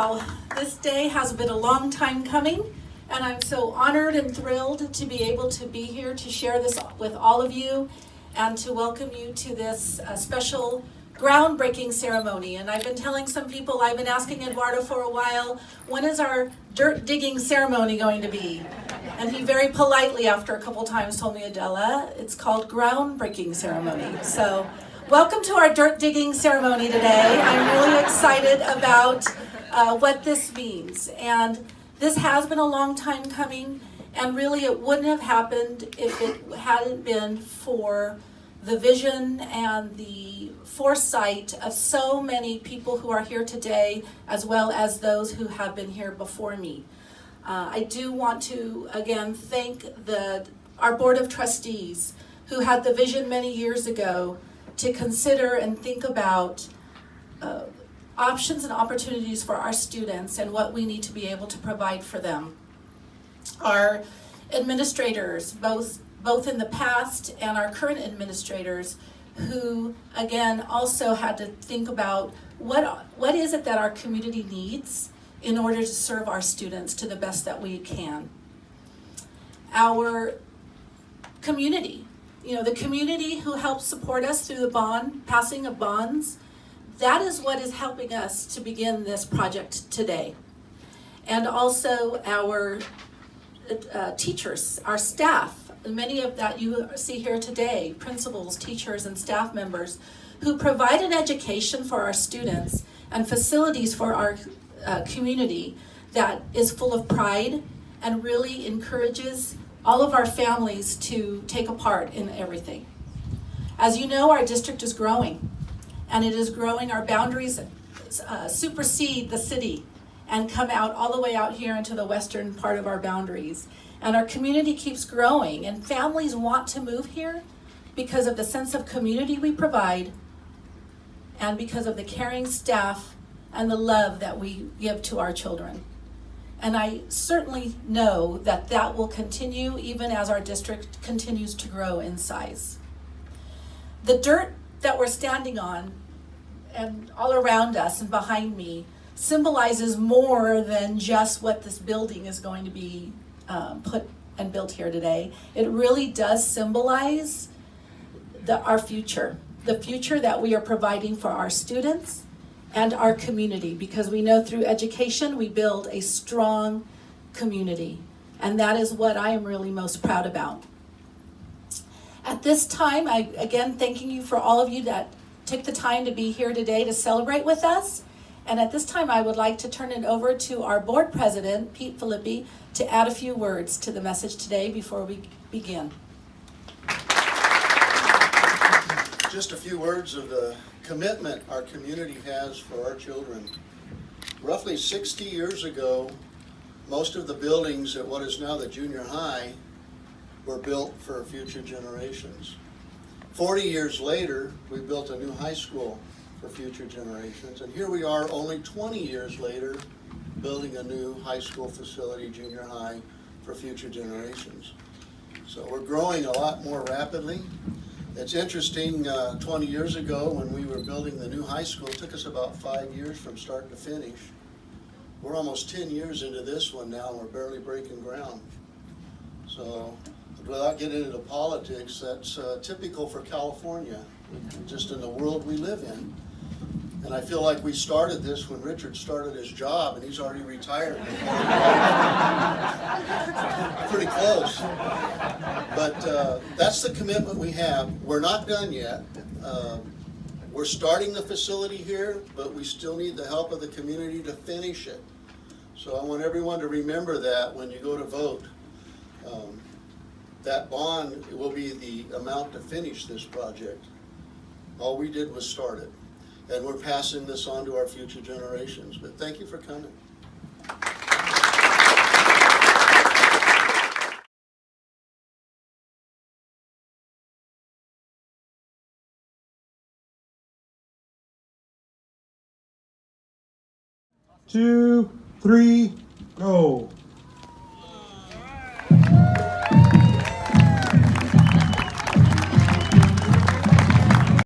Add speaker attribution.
Speaker 1: Wow, this day has been a long time coming, and I'm so honored and thrilled to be able to be here to share this with all of you and to welcome you to this special groundbreaking ceremony. And I've been telling some people, I've been asking Eduardo for a while, when is our dirt digging ceremony going to be? And he very politely, after a couple times, told me, Adela, it's called groundbreaking ceremony. So welcome to our dirt digging ceremony today. I'm really excited about what this means. And this has been a long time coming, and really it wouldn't have happened if it hadn't been for the vision and the foresight of so many people who are here today, as well as those who have been here before me. I do want to, again, thank our Board of Trustees who had the vision many years ago to consider and think about options and opportunities for our students and what we need to be able to provide for them. Our administrators, both in the past and our current administrators, who again also had to think about what is it that our community needs in order to serve our students to the best that we can. Our community, the community who helps support us through the passing of bonds, that is what is helping us to begin this project today. And also our teachers, our staff, many of that you see here today, principals, teachers, and staff members who provide an education for our students and facilities for our community that is full of pride and really encourages all of our families to take a part in everything. As you know, our district is growing, and it is growing. Our boundaries supersede the city and come out all the way out here into the western part of our boundaries. And our community keeps growing, and families want to move here because of the sense of community we provide and because of the caring staff and the love that we give to our children. And I certainly know that that will continue even as our district continues to grow in size. The dirt that we're standing on and all around us and behind me symbolizes more than just what this building is going to be put and built here today. It really does symbolize our future, the future that we are providing for our students and our community, because we know through education we build a strong community, and that is what I am really most proud about. At this time, again, thanking you for all of you that took the time to be here today to celebrate with us. And at this time, I would like to turn it over to our board president, Pete Filippi, to add a few words to the message today before we begin.
Speaker 2: Just a few words of the commitment our community has for our children. Roughly 60 years ago, most of the buildings at what is now the junior high were built for future generations. 40 years later, we built a new high school for future generations, and here we are only 20 years later building a new high school facility, junior high, for future generations. So we're growing a lot more rapidly. It's interesting, 20 years ago when we were building the new high school, it took us about 5 years from start to finish. We're almost 10 years into this one now, and we're barely breaking ground. So without getting into politics, that's typical for California, just in the world we live in. And I feel like we started this when Richard started his job, and he's already retired. Pretty close. But that's the commitment we have. We're not done yet. We're starting the facility here, but we still need the help of the community to finish it. So I want everyone to remember that when you go to vote. That bond will be the amount to finish this project. All we did was start it. And we're passing this on to our future generations. But thank you for coming.
Speaker 3: Two, three, go.